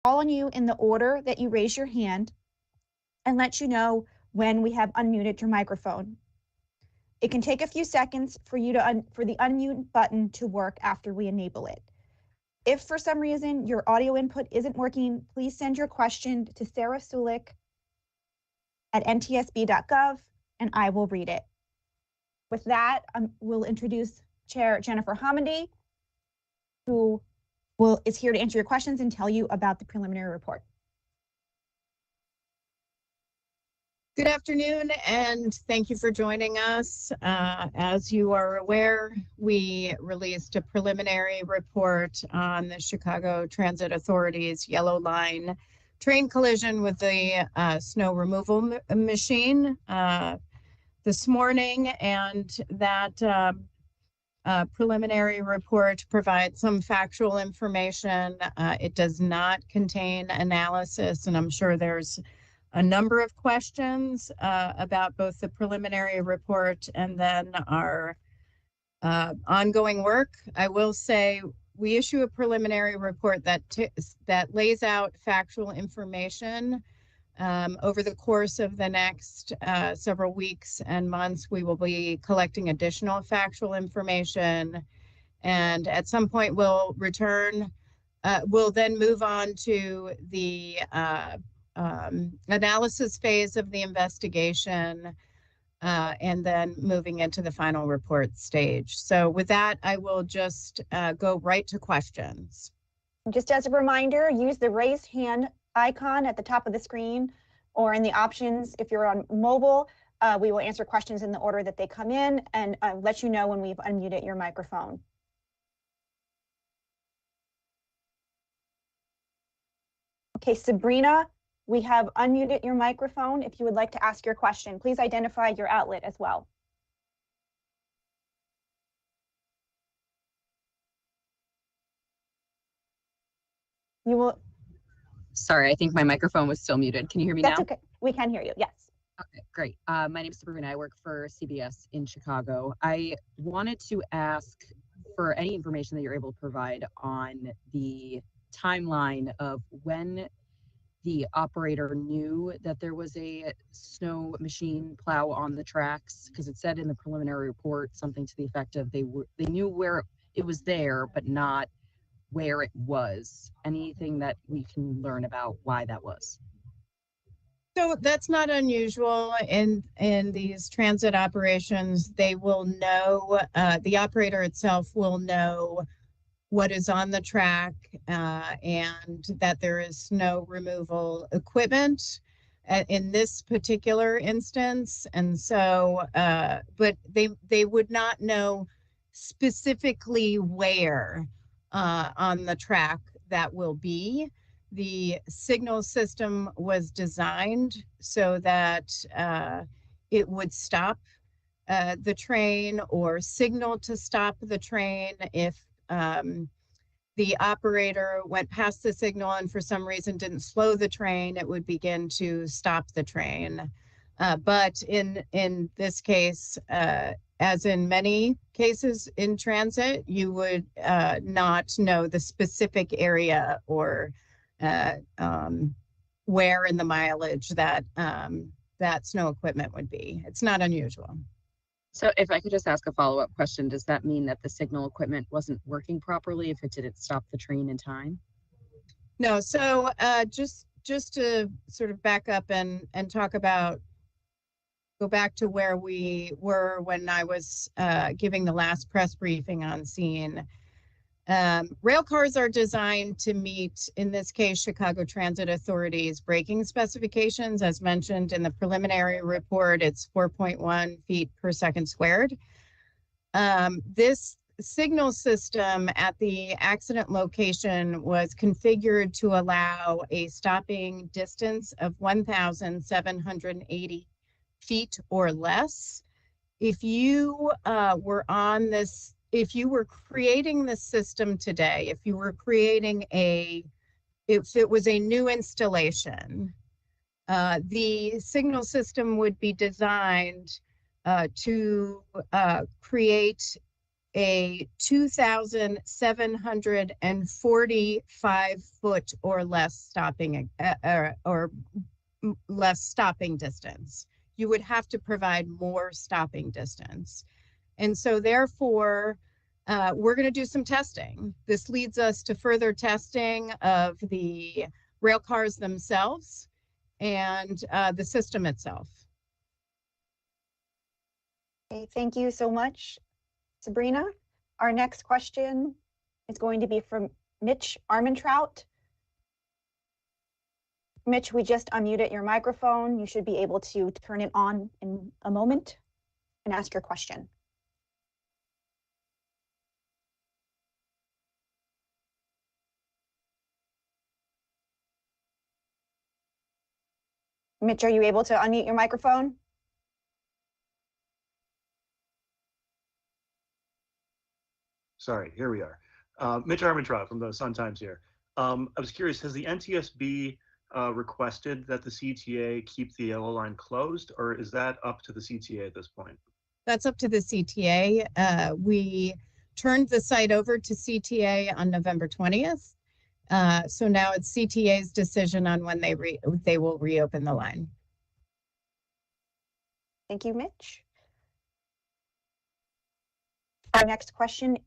call on you in the order that you raise your hand and let you know when we have unmuted your microphone. It can take a few seconds for you to for the unmute button to work after we enable it. If for some reason your audio input isn't working, please send your question to Sarah Sulik at ntsb.gov and I will read it. With that, we'll introduce Chair Jennifer Hamady, who is here to answer your questions and tell you about the preliminary report. Good afternoon, and thank you for joining us. As you are aware, we released a preliminary report on the Chicago Transit Authority's Yellow Line train collision with the snow removal machine this morning, and that preliminary report provides some factual information. It does not contain analysis, and I'm sure there's a number of questions about both the preliminary report and then our ongoing work. I will say we issue a preliminary report that lays out factual information. Over the course of the next several weeks and months, we will be collecting additional factual information, and at some point we'll return. We'll then move on to the analysis phase of the investigation, and then moving into the final report stage. So with that, I will just go right to questions. Just as a reminder, use the raise hand icon at the top of the screen, or in the options if you're on mobile. We will answer questions in the order that they come in and let you know when we've unmuted your microphone. Okay, Sabrina, we have unmuted your microphone. If you would like to ask your question, please identify your outlet as well. You will. Sorry, I think my microphone was still muted. Can you hear me now? That's okay. We can hear you. Yes. Okay, great. My name is Sabrina. I work for CBS in Chicago. I wanted to ask for any information that you're able to provide on the timeline of when the operator knew that there was a snow machine plow on the tracks, because it said in the preliminary report something to the effect of they knew where it was there, but not where it was. Anything that we can learn about why that was? So that's not unusual in these transit operations. They will know, the operator itself will know what is on the track and that there is snow removal equipment in this particular instance. And so, but they would not know specifically where on the track that will be. The signal system was designed so that it would stop the train or signal to stop the train if the operator went past the signal and for some reason didn't slow the train, it would begin to stop the train. But in this case, as in many cases in transit, you would not know the specific area or where in the mileage that that snow equipment would be. It's not unusual. So if I could just ask a follow-up question, does that mean that the signal equipment wasn't working properly if it didn't stop the train in time? No, so just to sort of back up and talk about, go back to where we were when I was giving the last press briefing on scene. Rail cars are designed to meet, in this case, Chicago Transit Authority's braking specifications. As mentioned in the preliminary report, it's 4.1 feet per second squared. This signal system at the accident location was configured to allow a stopping distance of 1,780 feet or less. If you were on this, if you were creating the system today, if you were creating if it was a new installation, the signal system would be designed to create a 2,745 foot or less stopping less stopping distance. You would have to provide more stopping distance. And so therefore, we're going to do some testing. This leads us to further testing of the rail cars themselves and the system itself. Okay, thank you so much, Sabrina. Our next question is going to be from Mitch Armentrout. Mitch, we just unmuted your microphone. You should be able to turn it on in a moment and ask your question. Mitch, are you able to unmute your microphone? Sorry, here we are. Mitch Armentrout from the Sun-Times here. I was curious, has the NTSB requested that the CTA keep the yellow line closed, or is that up to the CTA at this point? That's up to the CTA. We turned the site over to CTA on November 20th. So now it's CTA's decision on when they will reopen the line. Thank you, Mitch. Our next question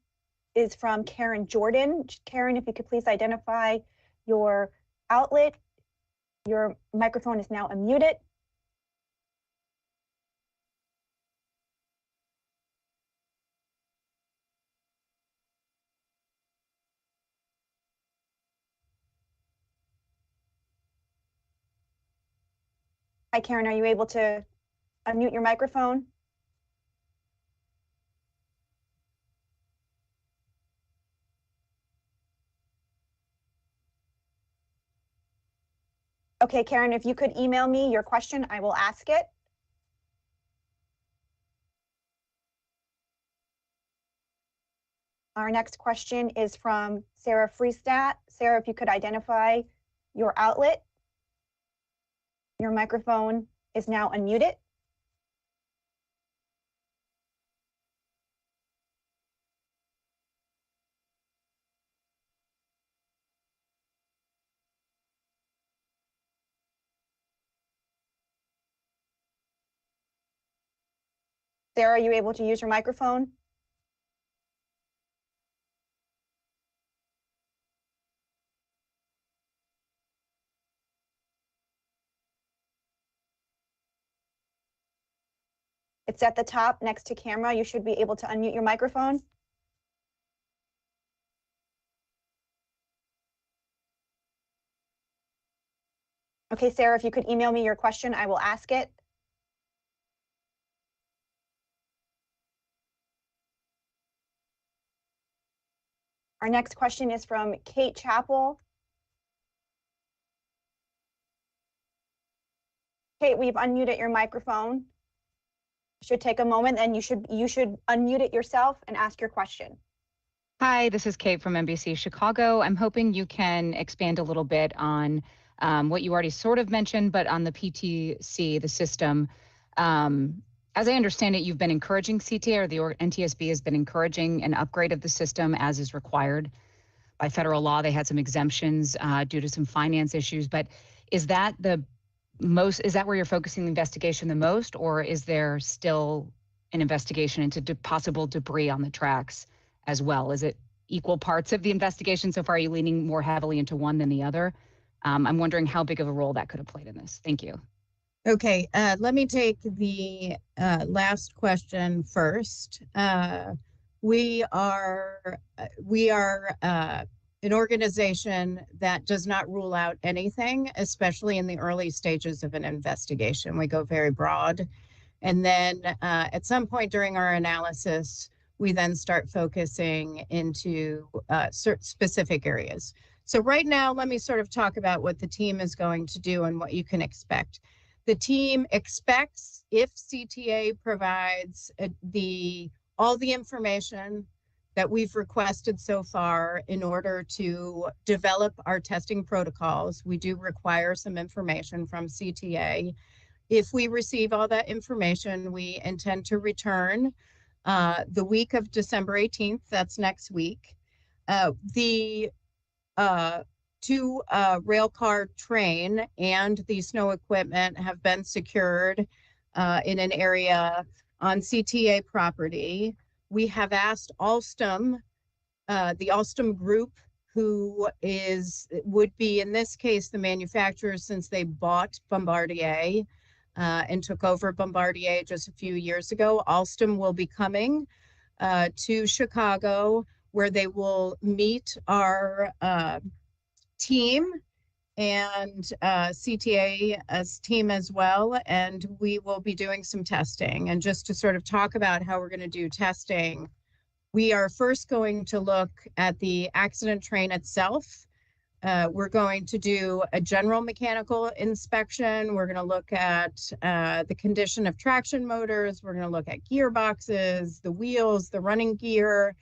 is from Karen Jordan. Karen, if you could please identify your outlet. Your microphone is now unmuted. Hi, Karen, are you able to unmute your microphone? Okay, Karen, if you could email me your question, I will ask it. Our next question is from Sarah Freestat. Sarah, if you could identify your outlet. Your microphone is now unmuted. Sarah, are you able to use your microphone? It's at the top next to camera. You should be able to unmute your microphone. Okay, Sarah, if you could email me your question, I will ask it. Our next question is from Kate Chappell. Kate, we've unmuted your microphone. Should take a moment, and you should unmute it yourself and ask your question. Hi, this is Kate from NBC Chicago. I'm hoping you can expand a little bit on what you already sort of mentioned, but on the PTC, the system. As I understand it, you've been encouraging CTA, or the NTSB has been encouraging an upgrade of the system as is required by federal law. They had some exemptions due to some finance issues, but is that where you're focusing the investigation the most, or is there still an investigation into possible debris on the tracks as well? Is it equal parts of the investigation so far? Are you leaning more heavily into one than the other? I'm wondering how big of a role that could have played in this. Thank you. Okay, let me take the last question first. We are an organization that does not rule out anything, especially in the early stages of an investigation. We go very broad. And then at some point during our analysis, we then start focusing into certain specific areas. So right now, let me sort of talk about what the team is going to do and what you can expect. The team expects, if CTA provides all the information that we've requested so far in order to develop our testing protocols, we do require some information from CTA. If we receive all that information, we intend to return the week of December 18th, that's next week. The two rail car train and the snow equipment have been secured in an area on CTA property. We have asked Alstom, the Alstom group, who would be in this case the manufacturer, since they bought Bombardier and took over Bombardier just a few years ago. Alstom will be coming to Chicago, where they will meet our team and CTA's team as well, and we will be doing some testing. And just to sort of talk about how we're going to do testing, we are first going to look at the accident train itself. We're going to do a general mechanical inspection. We're going to look at the condition of traction motors. We're going to look at gearboxes, the wheels, the running gear,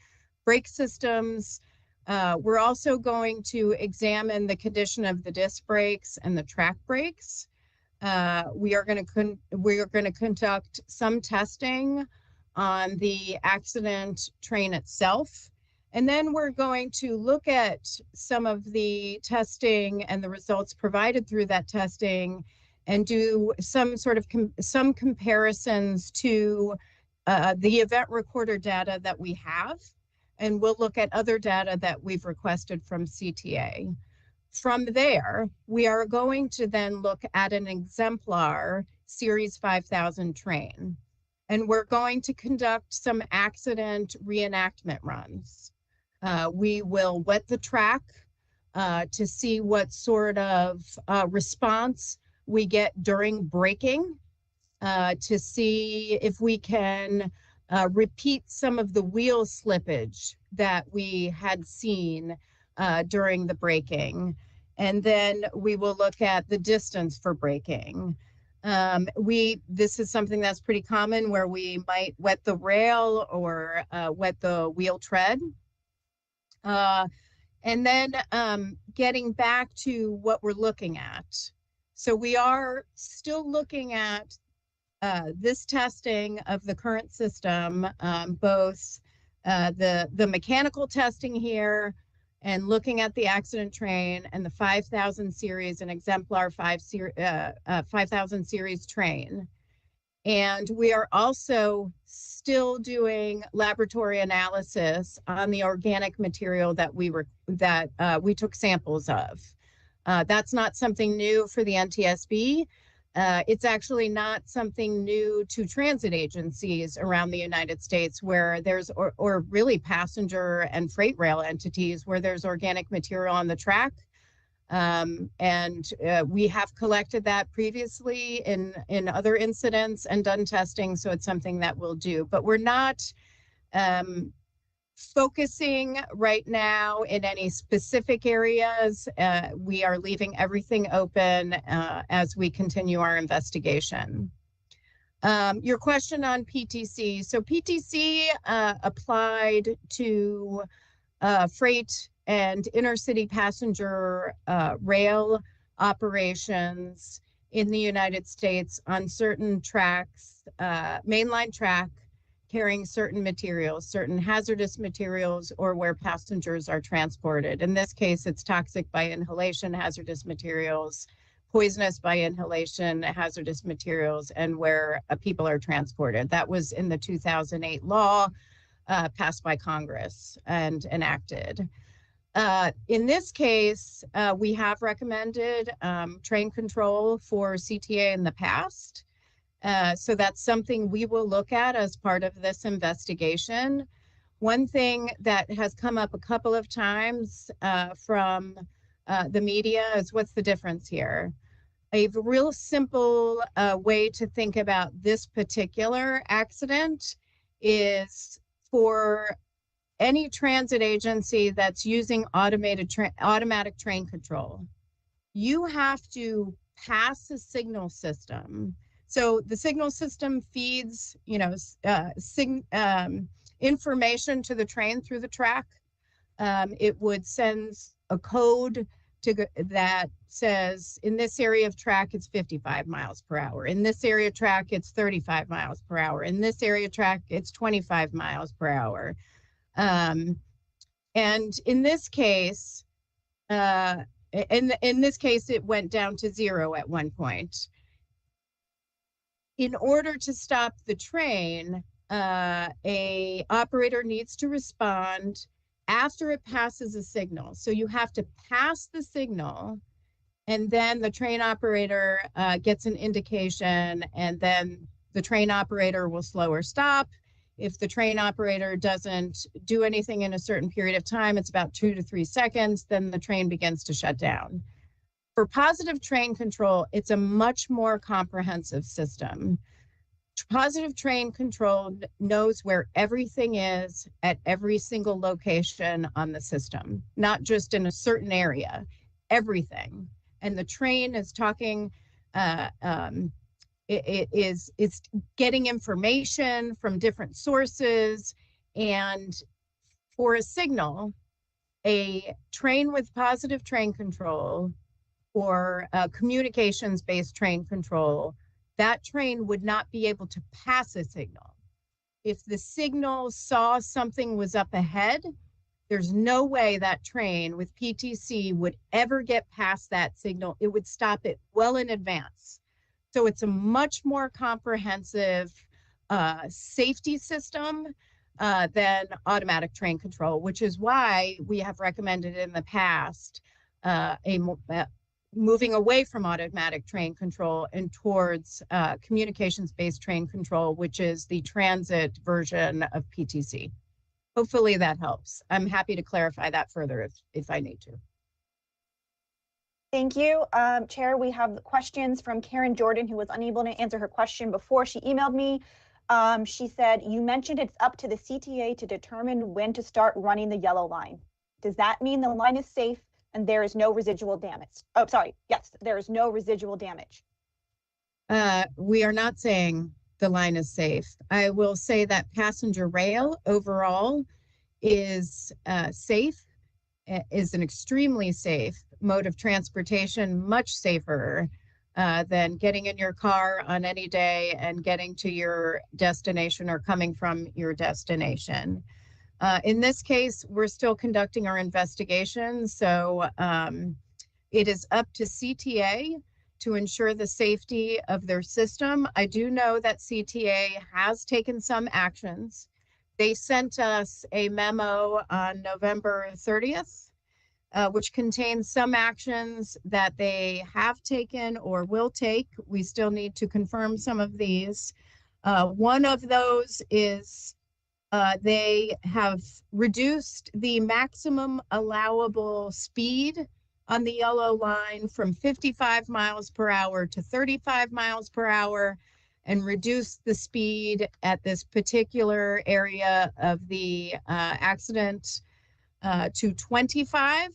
brake systems. We're also going to examine the condition of the disc brakes and the track brakes. We are going to conduct some testing on the accident train itself. And then we're going to look at some of the testing and the results provided through that testing and do some sort of some comparisons to the event recorder data that we have. And we'll look at other data that we've requested from CTA. From there, we are going to then look at an exemplar Series 5000 train. And we're going to conduct some accident reenactment runs. We will wet the track to see what sort of response we get during braking, to see if we can repeat some of the wheel slippage that we had seen during the braking. And then we will look at the distance for braking. This is something that's pretty common, where we might wet the rail or wet the wheel tread. And then getting back to what we're looking at. So we are still looking at this testing of the current system, both the mechanical testing here and looking at the accident train and the 5000 series and exemplar 5000 series train. And we are also still doing laboratory analysis on the organic material that we took samples of. That's not something new for the NTSB. It's actually not something new to transit agencies around the United States, where there's, or really passenger and freight rail entities, where there's organic material on the track. We have collected that previously in other incidents and done testing, so it's something that we'll do. But we're not focusing right now in any specific areas. We are leaving everything open as we continue our investigation. Your question on PTC. So PTC applied to freight and intercity passenger rail operations in the United States on certain tracks, mainline track, carrying certain materials, certain hazardous materials, or where passengers are transported. In this case, it's toxic by inhalation hazardous materials, poisonous by inhalation hazardous materials, and where people are transported. That was in the 2008 law passed by Congress and enacted. In this case, we have recommended train control for CTA in the past. So that's something we will look at as part of this investigation. One thing that has come up a couple of times from the media is, what's the difference here? A real simple way to think about this particular accident is, for any transit agency that's using automatic train control, you have to pass a signal system. So the signal system feeds, information to the train through the track. It would send a code that says in this area of track it's 55 miles per hour. In this area of track it's 35 miles per hour. In this area of track it's 25 miles per hour. And in this case, in this case, it went down to 0 at one point. In order to stop the train, a operator needs to respond after it passes a signal. So you have to pass the signal, and then the train operator gets an indication, and then the train operator will slow or stop. If the train operator doesn't do anything in a certain period of time, it's about 2 to 3 seconds, then the train begins to shut down. For positive train control, it's a much more comprehensive system. Positive train control knows where everything is at every single location on the system, not just in a certain area, everything. And the train is talking, it's getting information from different sources. And for a signal, a train with positive train control or communications-based train control, that train would not be able to pass a signal. If the signal saw something was up ahead, there's no way that train with PTC would ever get past that signal. It would stop it well in advance. So it's a much more comprehensive safety system than automatic train control, which is why we have recommended in the past moving away from automatic train control and towards communications-based train control, which is the transit version of PTC. Hopefully that helps. I'm happy to clarify that further if I need to. Thank you, Chair. We have questions from Karen Jordan, who was unable to answer her question before she emailed me. She said, you mentioned it's up to the CTA to determine when to start running the yellow line. Does that mean the line is safe and there is no residual damage? Oh, sorry. Yes, there is no residual damage. We are not saying the line is safe. I will say that passenger rail overall is safe, is an extremely safe mode of transportation, much safer than getting in your car on any day and getting to your destination or coming from your destination. In this case, we're still conducting our investigation, so it is up to CTA to ensure the safety of their system. I do know that CTA has taken some actions. They sent us a memo on November 30th, which contains some actions that they have taken or will take. We still need to confirm some of these. One of those is they have reduced the maximum allowable speed on the yellow line from 55 miles per hour to 35 miles per hour and reduced the speed at this particular area of the accident to 25.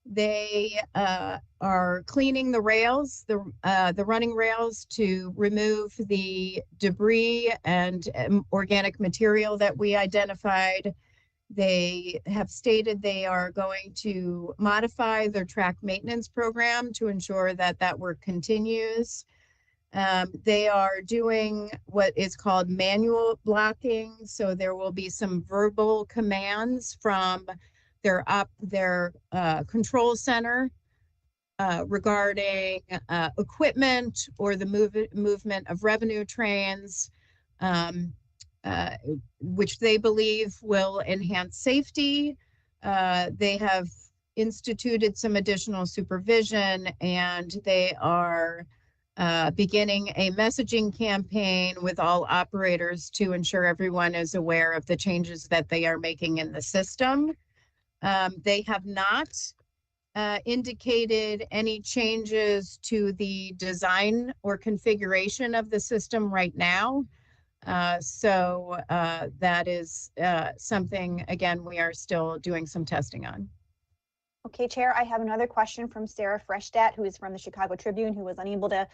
They are cleaning the rails, the running rails, to remove the debris and organic material that we identified. They have stated they are going to modify their track maintenance program to ensure that that work continues. They are doing what is called manual blocking. So there will be some verbal commands from their control center regarding equipment or the movement of revenue trains, which they believe will enhance safety. They have instituted some additional supervision, and they are beginning a messaging campaign with all operators to ensure everyone is aware of the changes that they are making in the system. They have not indicated any changes to the design or configuration of the system right now. So that is something, again, we are still doing some testing on. Okay, Chair, I have another question from Sarah Freshdat, who is from the Chicago Tribune, who was unable to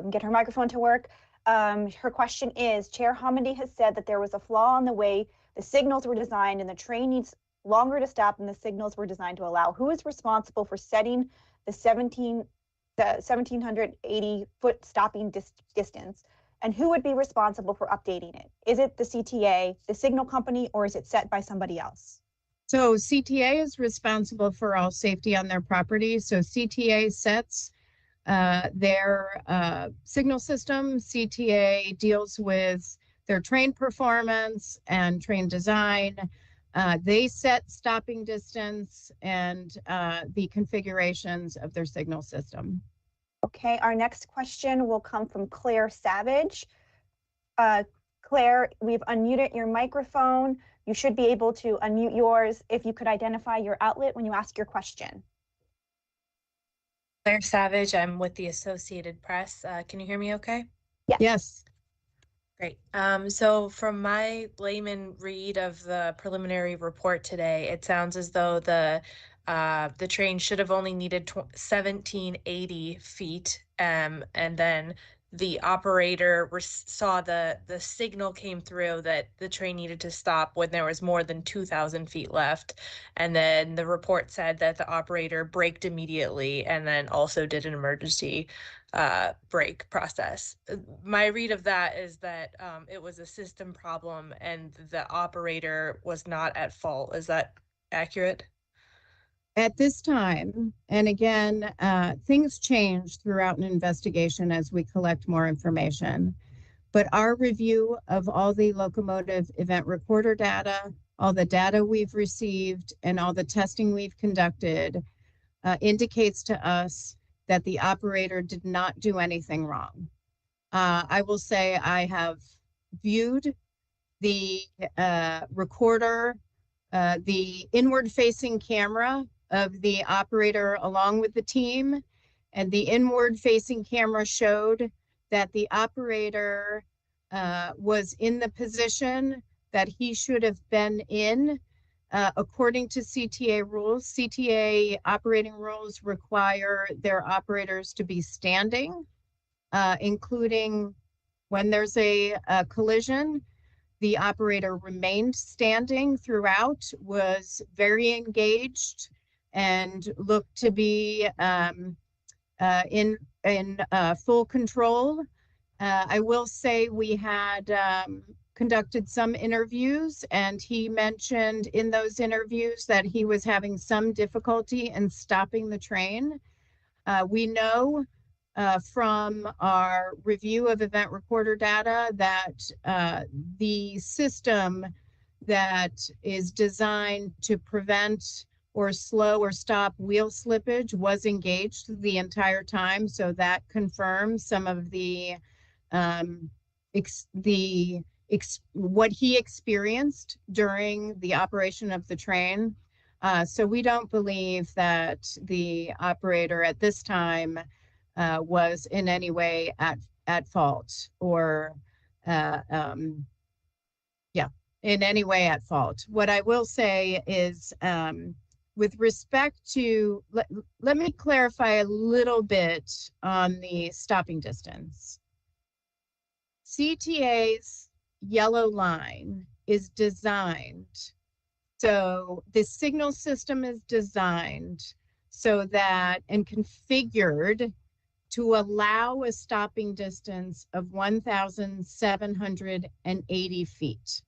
get her microphone to work. Her question is, Chair Hamady has said that there was a flaw in the way the signals were designed and the train needs longer to stop than the signals were designed to allow. Who is responsible for setting the 1,780-foot stopping distance? And who would be responsible for updating it? Is it the CTA, the signal company, or is it set by somebody else? So CTA is responsible for all safety on their property. So CTA sets their signal system. CTA deals with their train performance and train design. They set stopping distance and the configurations of their signal system. Okay, our next question will come from Claire Savage. Claire, we've unmuted your microphone. You should be able to unmute yours if you could identify your outlet when you ask your question. Claire Savage, I'm with the Associated Press. Can you hear me okay? Yes. Yes. Great. So from my layman read of the preliminary report today, it sounds as though the train should have only needed 1780 feet, and then the operator saw the signal came through that the train needed to stop when there was more than 2,000 feet left. And then the report said that the operator braked immediately and then also did an emergency brake process. My read of that is that it was a system problem and the operator was not at fault. Is that accurate? At this time, and again, things change throughout an investigation as we collect more information, but our review of all the locomotive event recorder data, all the data we've received, and all the testing we've conducted indicates to us that the operator did not do anything wrong. I will say I have viewed the recorder, the inward-facing camera of the operator along with the team, and the inward-facing camera showed that the operator was in the position that he should have been in. According to CTA rules, CTA operating rules require their operators to be standing, including when there's a collision. The operator remained standing throughout, was very engaged, and looked to be in full control. I will say we had conducted some interviews, and he mentioned in those interviews that he was having some difficulty in stopping the train. We know from our review of event recorder data that the system that is designed to prevent or slow or stop wheel slippage was engaged the entire time. So that confirms some of the what he experienced during the operation of the train. So we don't believe that the operator at this time was in any way at fault or in any way at fault. What I will say is with respect to, let me clarify a little bit on the stopping distance. CTA's Yellow Line is designed, so the signal system is designed so that, and configured to allow a stopping distance of 1,780 feet.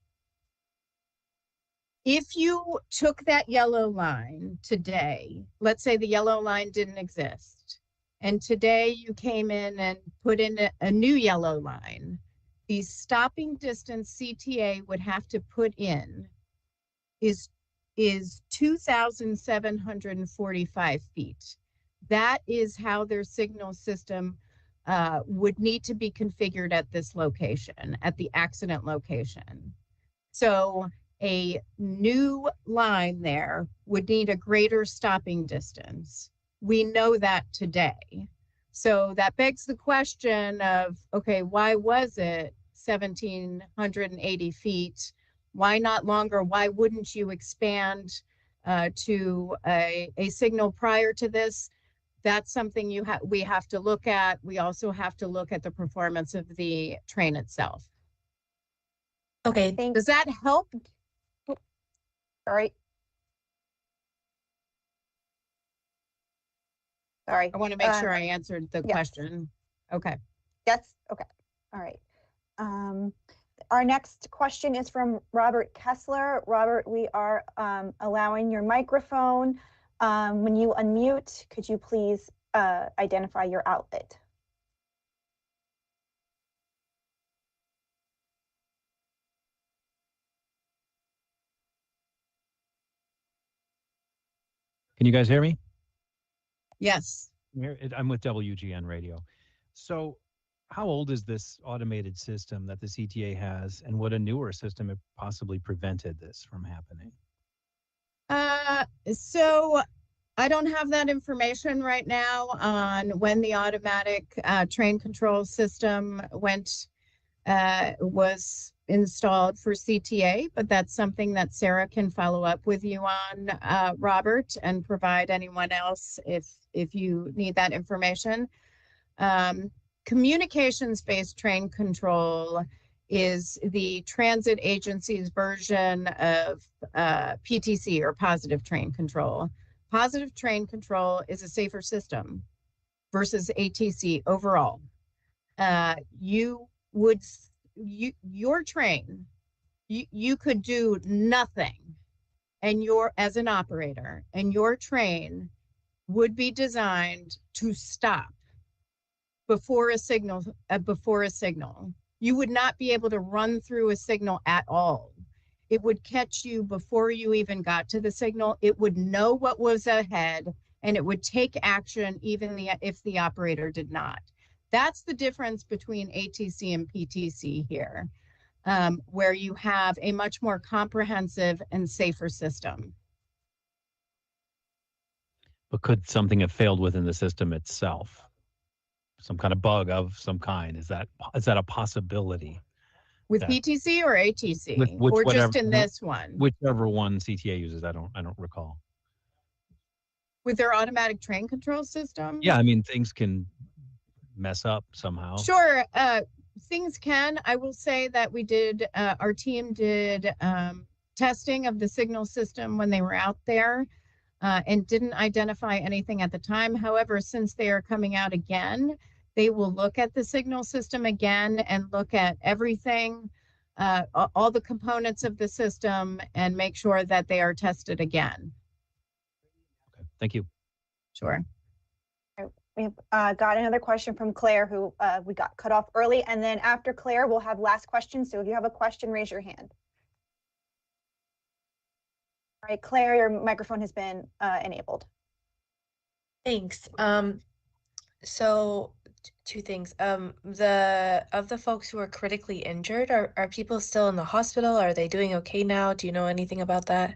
If you took that yellow line today, let's say the yellow line didn't exist, and today you came in and put in a new yellow line, the stopping distance CTA would have to put in is 2,745 feet. That is how their signal system would need to be configured at this location, at the accident location. So a new line there would need a greater stopping distance. We know that today. So that begs the question of, okay, why was it 1,780 feet? Why not longer? Why wouldn't you expand to a signal prior to this? That's something we have to look at. We also have to look at the performance of the train itself. Okay. Does that help? All right. Sorry. I want to make sure I answered the yes. question. Okay. Yes. Okay. All right. Our next question is from Robert Kessler. Robert, we are allowing your microphone. When you unmute, could you please identify your outlet? Can you guys hear me? Yes. I'm with WGN Radio. So how old is this automated system that the CTA has, and would a newer system have possibly prevented this from happening? So I don't have that information right now on when the automatic train control system was installed for CTA, but that's something that Sarah can follow up with you on, Robert, and provide anyone else if you need that information. Communications-based train control is the transit agency's version of PTC, or positive train control. Positive train control is a safer system versus ATC overall. Your train, you could do nothing, and as an operator, and your train would be designed to stop before a signal. You would not be able to run through a signal at all. It would catch you before you even got to the signal. It would know what was ahead, and it would take action even if the operator did not. That's the difference between ATC and PTC here, where you have a much more comprehensive and safer system. But could something have failed within the system itself? Some kind of bug of some kind? Is that a possibility? With PTC or ATC, or just in this one? Whichever one CTA uses, I don't recall. With their automatic train control system? Yeah, I mean, things can mess up somehow. Sure, things can. I will say that our team did testing of the signal system when they were out there, and didn't identify anything at the time. However, since they are coming out again, they will look at the signal system again and look at everything, all the components of the system, and make sure that they are tested again. Okay, thank you. Sure. We've got another question from Claire, who we got cut off early, and then after Claire, we'll have last question. So if you have a question, raise your hand. All right, Claire, your microphone has been enabled. Thanks. So two things. Of the folks who are critically injured, are people still in the hospital? Are they doing okay now? Do you know anything about that?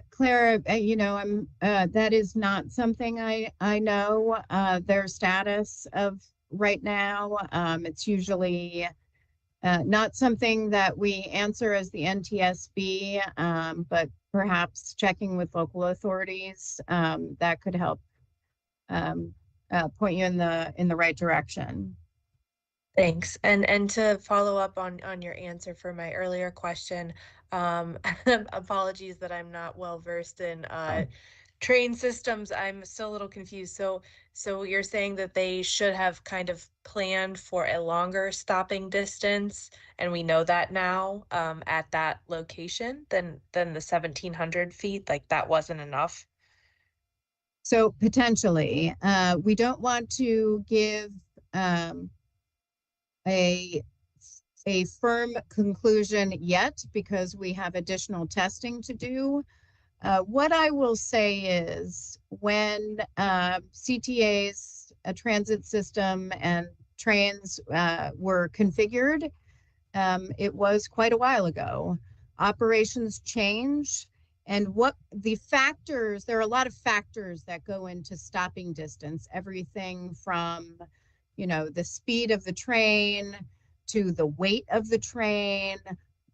Claire, that is not something I know their status of right now. It's usually not something that we answer as the NTSB, but perhaps checking with local authorities that could help point you in the right direction. Thanks. And to follow up on your answer for my earlier question, apologies that I'm not well versed in train systems. I'm still a little confused. So you're saying that they should have kind of planned for a longer stopping distance, and we know that now at that location than the 1,700 feet, like that wasn't enough? So potentially, we don't want to give a firm conclusion yet because we have additional testing to do. What I will say is when CTA's transit system and trains were configured, it was quite a while ago. Operations change, and what the factors, there are a lot of factors that go into stopping distance, everything from, the speed of the train to the weight of the train,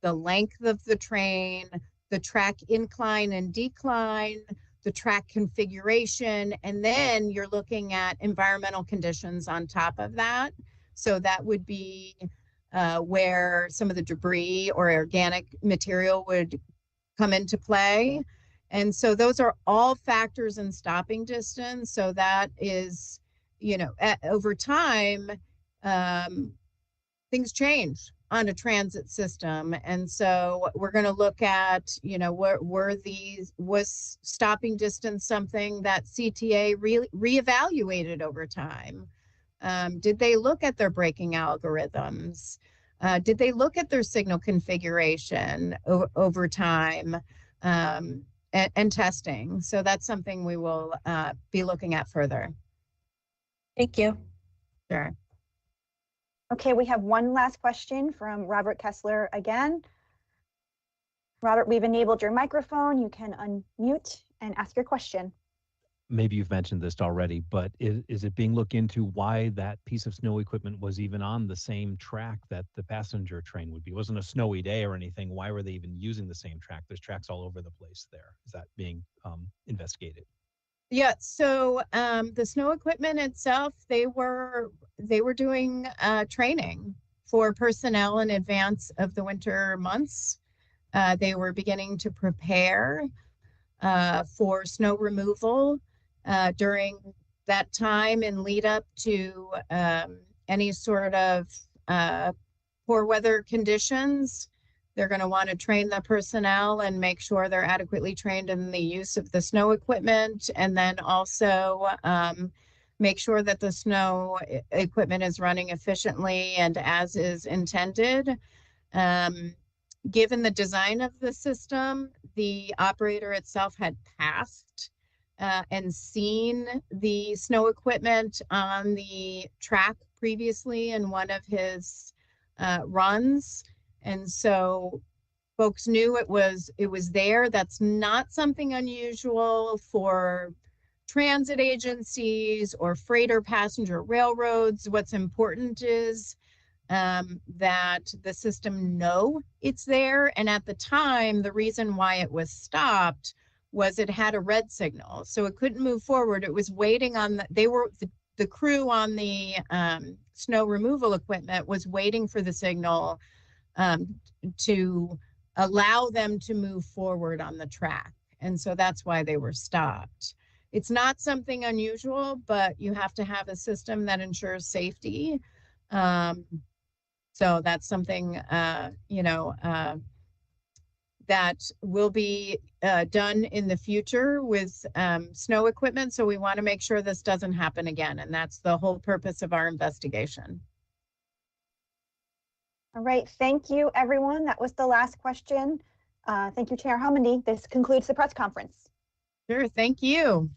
the length of the train, the track incline and decline, the track configuration, and then you're looking at environmental conditions on top of that. So that would be where some of the debris or organic material would come into play. And so those are all factors in stopping distance. So that is, over time, things change on a transit system. And so we're going to look at, was stopping distance something that CTA reevaluated over time? Did they look at their braking algorithms? Did they look at their signal configuration over time and testing? So that's something we will be looking at further. Thank you. Sure. Okay, we have one last question from Robert Kessler again. Robert, we've enabled your microphone. You can unmute and ask your question. Maybe you've mentioned this already, but is it being looked into why that piece of snow equipment was even on the same track that the passenger train would be? It wasn't a snowy day or anything. Why were they even using the same track? There's tracks all over the place there. Is that being investigated? Yeah, so the snow equipment itself, they were doing training for personnel in advance of the winter months. They were beginning to prepare for snow removal during that time and lead up to any sort of poor weather conditions. They're going to want to train the personnel and make sure they're adequately trained in the use of the snow equipment, and then also make sure that the snow equipment is running efficiently and as is intended. Given the design of the system, the operator itself had passed and seen the snow equipment on the track previously in one of his runs. And so folks knew it was there. That's not something unusual for transit agencies or freighter passenger railroads. What's important is that the system know it's there. And at the time, the reason why it was stopped was it had a red signal. So it couldn't move forward. It was waiting on the crew on the snow removal equipment was waiting for the signal to allow them to move forward on the track. And so that's why they were stopped. It's not something unusual, but you have to have a system that ensures safety. So that's something, that will be done in the future with snow equipment. So we want to make sure this doesn't happen again. And that's the whole purpose of our investigation. All right, thank you, everyone. That was the last question. Thank you, Chair Helmundy. This concludes the press conference. Sure, thank you.